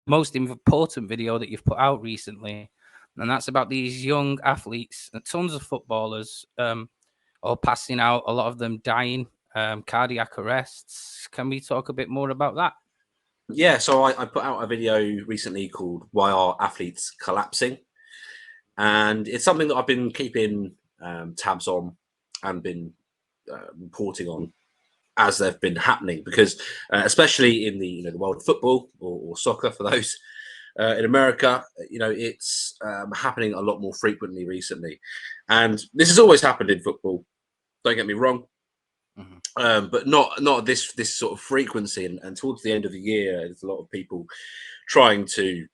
most important video that you've put out recently, and that's about these young athletes and tons of footballers, all passing out. A lot of them dying, cardiac arrests. Can we talk a bit more about that? Yeah, so I put out a video recently called "Why Are Athletes Collapsing?" and it's something that I've been keeping tabs on and been reporting on as they've been happening, because especially in the the world of football or soccer for those in America, it's happening a lot more frequently recently, and this has always happened in football. Don't get me wrong, but not this sort of frequency. And towards the end of the year, there's a lot of people trying to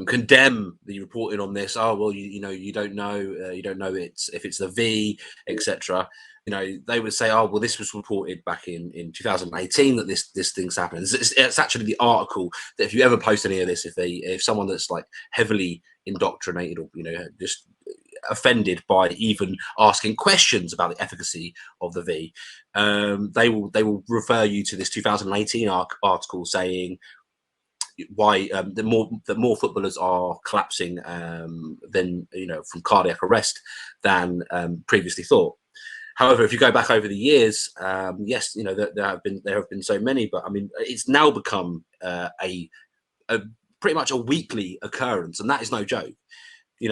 condemn the reporting on this. Oh well, you don't know, it's if it's the V, etc. They would say, oh well, this was reported back in 2018 that this thing's happened. It's actually the article that if you ever post any of this, if someone that's like heavily indoctrinated or just offended by even asking questions about the efficacy of the V, they will refer you to this 2018 article saying why the more footballers are collapsing than from cardiac arrest than previously thought. However, if you go back over the years, yes, there have been so many, but I mean, it's now become a pretty much a weekly occurrence, and that is no joke.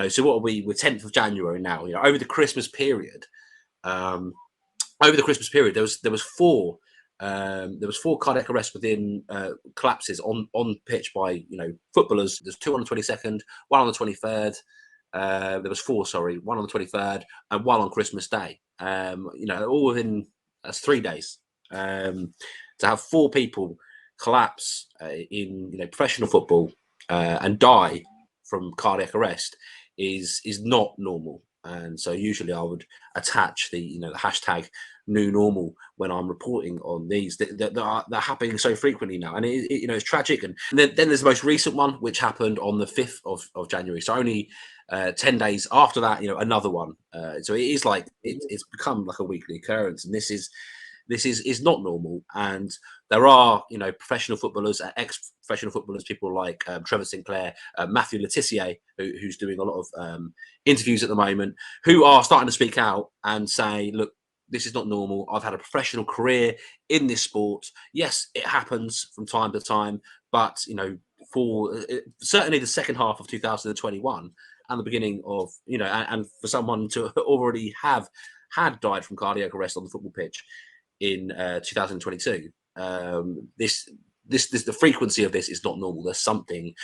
So what are we? We're 10th of January now. Over the Christmas period, there was four. There was four cardiac arrests within collapses on pitch by footballers. There's two on the 22nd, one on the 23rd. There was four, sorry, one on the 23rd and one on Christmas Day. All within 3 days. To have four people collapse in professional football and die from cardiac arrest is not normal. And so usually I would attach the the hashtag new normal when I'm reporting on these that are happening so frequently now, and it's tragic. And then there's the most recent one, which happened on the 5th of January, so only 10 days after that, another one. So it is like it's become like a weekly occurrence, and this is not normal. And there are professional footballers, ex-professional footballers, people like Trevor Sinclair, Matthew Le Tissier, who's doing a lot of interviews at the moment, who are starting to speak out and say, look, this is not normal. I've had a professional career in this sport. Yes, it happens from time to time, but for certainly the second half of 2021 and the beginning of and for someone to already have had died from cardiac arrest on the football pitch in 2022, the frequency of this is not normal. There's something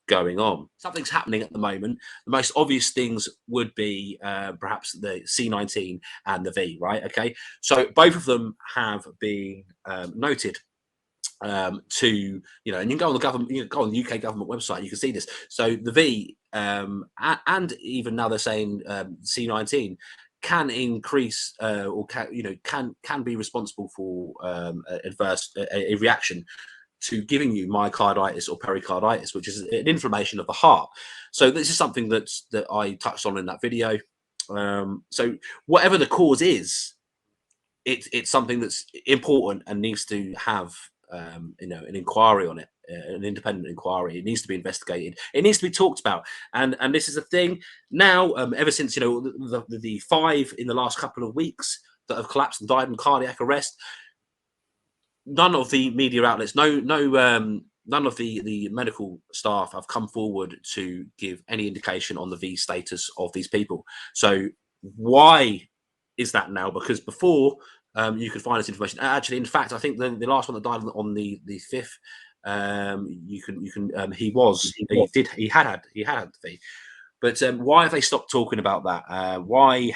going on. Something's happening at the moment. The most obvious things would be perhaps the C19 and the V, right? Okay, so both of them have been noted to and you can go on the government, you can go on the UK government website, you can see this. So the V and even now they're saying C19 can increase or can be responsible for adverse a reaction to giving you myocarditis or pericarditis, which is an inflammation of the heart. So this is something that I touched on in that video. So whatever the cause is, it's something that's important and needs to have an inquiry on it, an independent inquiry. It needs to be investigated. It needs to be talked about. And this is a thing now. Ever since the 5 in the last couple of weeks that have collapsed and died in cardiac arrest, none of the media outlets, none of the medical staff have come forward to give any indication on the V status of these people. So why is that now? Because before you could find this information. Actually, in fact, I think the last one that died on the 5th, he had the V. But why have they stopped talking about that? Why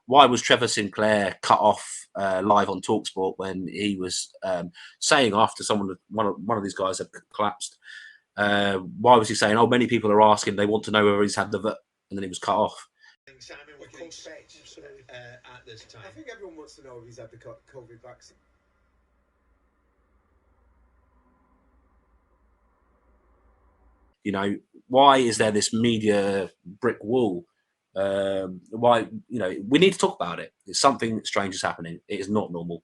was Trevor Sinclair cut off live on Talksport when he was saying after one of these guys had collapsed? Why was he saying, "Oh, many people are asking, they want to know whether he's had the V," and then he was cut off? Simon, we can expect at this time. I think everyone wants to know if he's had the COVID vaccine. Why is there this media brick wall? Why, we need to talk about it. It's something strange is happening. It is not normal.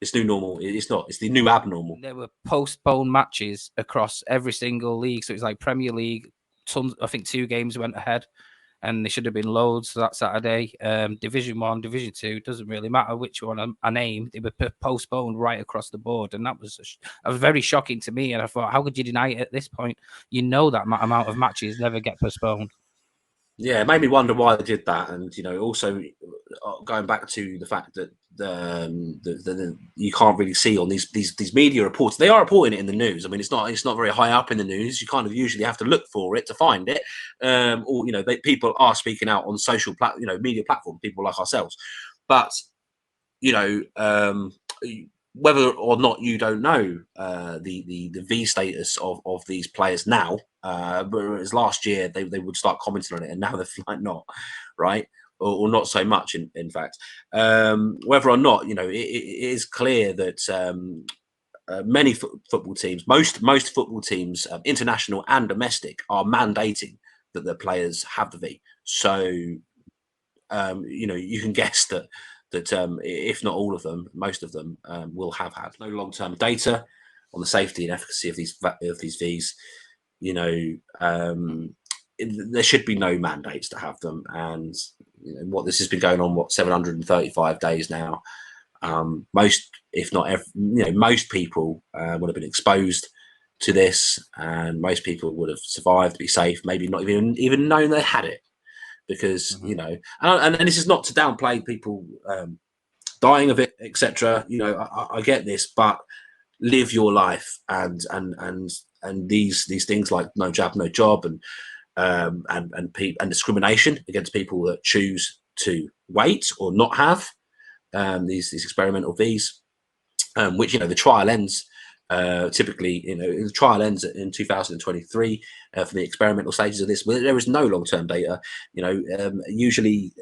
It's new normal. It's not. It's the new abnormal. There were postponed matches across every single league. So it was like Premier League, tons. I think 2 games went ahead, and there should have been loads that Saturday. Division 1, Division 2, doesn't really matter which one I name. They were postponed right across the board, and that was very shocking to me. And I thought, how could you deny it at this point? You know that amount of matches never get postponed. Yeah, it made me wonder why they did that, and also going back to the fact that you can't really see on these media reports. They are reporting it in the news. I mean, it's not very high up in the news. You kind of usually have to look for it to find it, or people are speaking out on social media platforms, people like ourselves. But whether or not you don't know the V status of these players now, whereas last year they would start commenting on it, and now they're like not, right, or not so much in fact. Whether or not it is clear that many football teams, most football teams, international and domestic, are mandating that their players have the V. So you can guess that if not all of them, most of them will have had no long-term data on the safety and efficacy of these Vs. There should be no mandates to have them, and what this has been going on 735 days now. Most, if not every, most people would have been exposed to this, and most people would have survived to be safe, maybe not even known they had it. Because and this is not to downplay people dying of it, etc. I get this, but live your life, and these things like no jab, no job, and discrimination against people that choose to wait or not have these experimental Vs, which the trial ends. Typically, the trial ends in 2023 for the experimental stages of this. There is no long-term data. Usually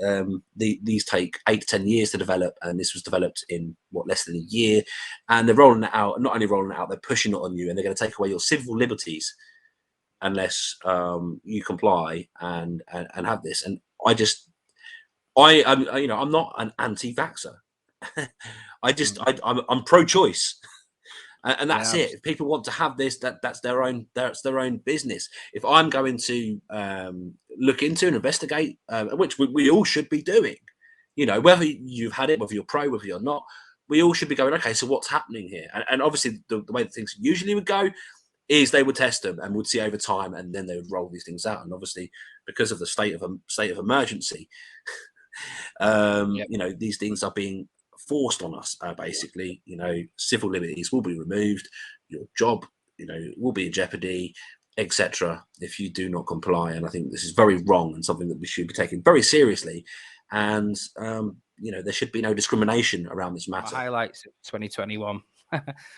these take 8 to 10 years to develop, and this was developed in less than a year. And they're rolling it out. Not only rolling it out, they're pushing it on you, and they're going to take away your civil liberties unless you comply and have this. And I'm not an anti-vaxxer. I'm pro-choice. And that's it. If people want to have this, that's their own business. If I'm going to look into and investigate, which we all should be doing, whether you've had it, whether you're pro, whether you're not, we all should be going, okay, so what's happening here? And obviously the way that things usually would go is they would test them and would see over time, and then they would roll these things out. And obviously, because of the state of emergency, these things are being forced on us. Basically, civil liberties will be removed, your job will be in jeopardy, etc., if you do not comply. And I think this is very wrong and something that we should be taking very seriously. And there should be no discrimination around this matter. Highlights of 2021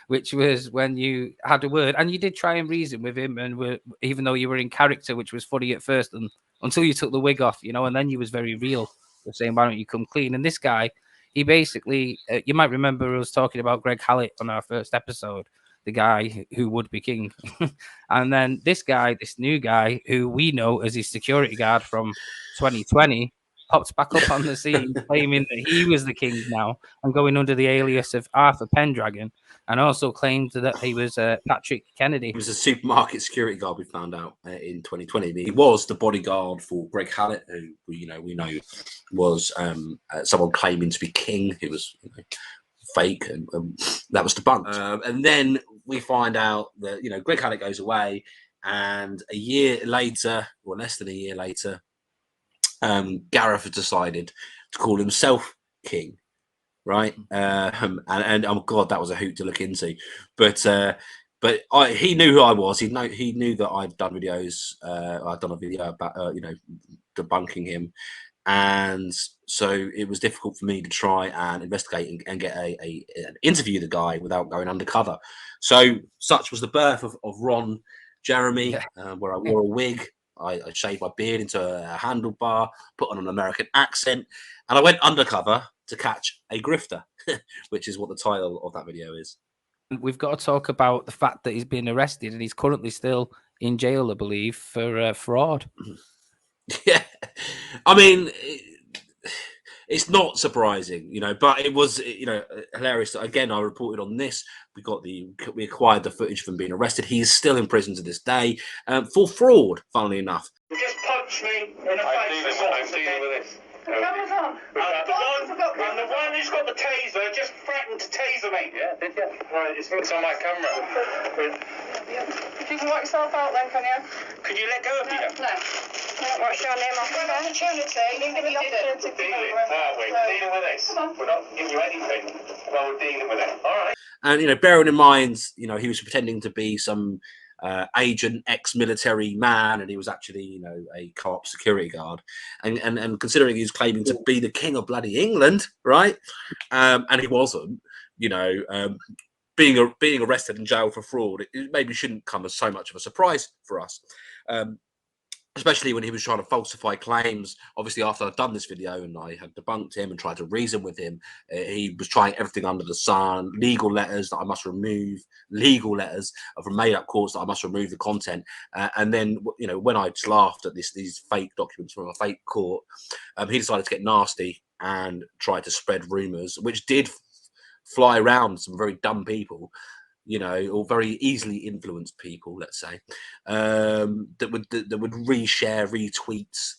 which was when you had a word and you did try and reason with him, and even though you were in character, which was funny at first, and until you took the wig off, and then you was very real, saying, why don't you come clean? And this guy, he basically, you might remember us talking about Greg Hallett on our first episode, the guy who would be king. And then this new guy, who we know as his security guard from 2020, popped back up on the scene, claiming that he was the king now and going under the alias of Arthur PenDragon, and also claimed that he was Patrick Kennedy. He was a supermarket security guard, we found out in 2020. He was the bodyguard for Greg Hallett, who we know was someone claiming to be king, who was fake, and that was debunked. And then we find out that Greg Hallett goes away, and a year later, or less than a year later, Gareth had decided to call himself king, right? And oh god, that was a hoot to look into. But he knew who I was. He knew that I'd done videos. I'd done a video about debunking him, and so it was difficult for me to try and investigate and get an interview the guy without going undercover. So such was the birth of Ron Jeremy, where I wore a wig. I shaved my beard into a handlebar, put on an American accent, and I went undercover to catch a grifter, which is what the title of that video is. We've got to talk about the fact that he's been arrested and he's currently still in jail, I believe, for fraud. Yeah, I mean, It's not surprising, but it was, hilarious. Again, I reported on this. We acquired the footage from being arrested. He is still in prison to this day for fraud, funnily enough. You just punched me in the face. I'm dealing with this. Cameras on. And the one who's got the taser just threatened to taser me. Yeah, did you? Right, it's on my camera. You can work yourself out then, can you? Could you let go of me? No. What's your name? Opportunity. You give me the opportunity to Dealing with this. We're not giving you anything. Well, we're dealing with it. All right. And bearing in mind, he was pretending to be some agent, ex-military man, and he was actually, a co-op security guard. And considering he was claiming to be the king of bloody England, right? And he wasn't, being arrested and jailed for fraud, it maybe shouldn't come as so much of a surprise for us. Especially when he was trying to falsify claims. Obviously, after I'd done this video and I had debunked him and tried to reason with him, he was trying everything under the sun, legal letters that I must remove, legal letters from made-up courts that I must remove the content. And then, when I just laughed at these fake documents from a fake court, he decided to get nasty and try to spread rumours, which did fly around some very dumb people, or very easily influenced people, let's say, that would reshare retweets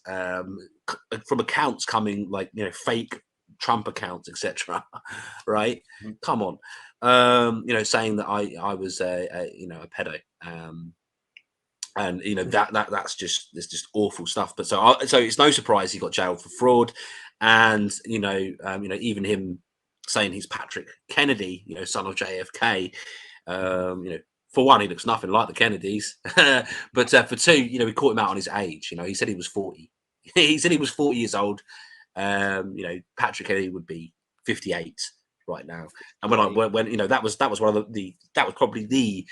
from accounts coming like fake Trump accounts, etc. Right? Mm-hmm. Come on, saying that I was a pedo, and that's just awful stuff. But so it's no surprise he got jailed for fraud, and even him saying he's Patrick Kennedy, son of JFK. For one, he looks nothing like the Kennedys, but for two, we caught him out on his age. He said he was 40. He said he was 40 years old. Patrick Kennedy would be 58 right now. And when that was one of that was probably the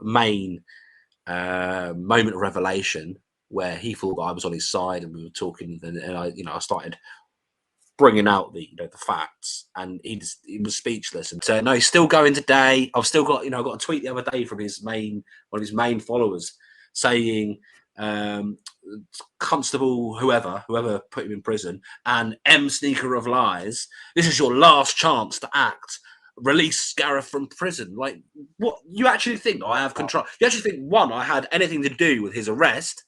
main moment of revelation where he thought that I was on his side and we were talking, and I started bringing out the facts, and he was speechless. And so no, he's still going today. I've still got I got a tweet the other day from one of his main followers saying, Constable whoever put him in prison, and M Sneaker of Lies, this is your last chance to act. Release Gareth from prison. Like, what? You actually think I have control? You actually think, one, I had anything to do with his arrest?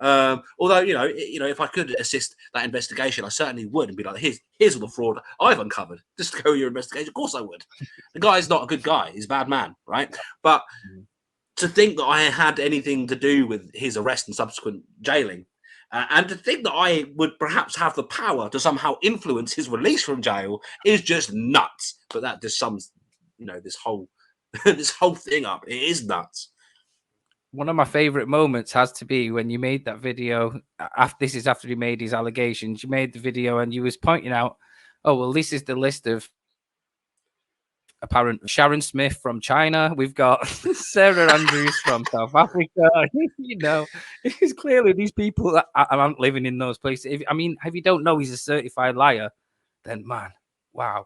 Although if I could assist that investigation, I certainly would, and be like, here's all the fraud I've uncovered. Just to go your investigation, of course I would. The guy's not a good guy; he's a bad man, right? But to think that I had anything to do with his arrest and subsequent jailing, and to think that I would perhaps have the power to somehow influence his release from jail is just nuts. But that just sums, this whole this whole thing up. It is nuts. One of my favorite moments has to be when you made that video. After he made his allegations. You made the video and you was pointing out, oh, well, this is the list of apparent Sharon Smith from China. We've got Sarah Andrews from South Africa. It's clearly these people that aren't living in those places. If you don't know he's a certified liar, then man, wow.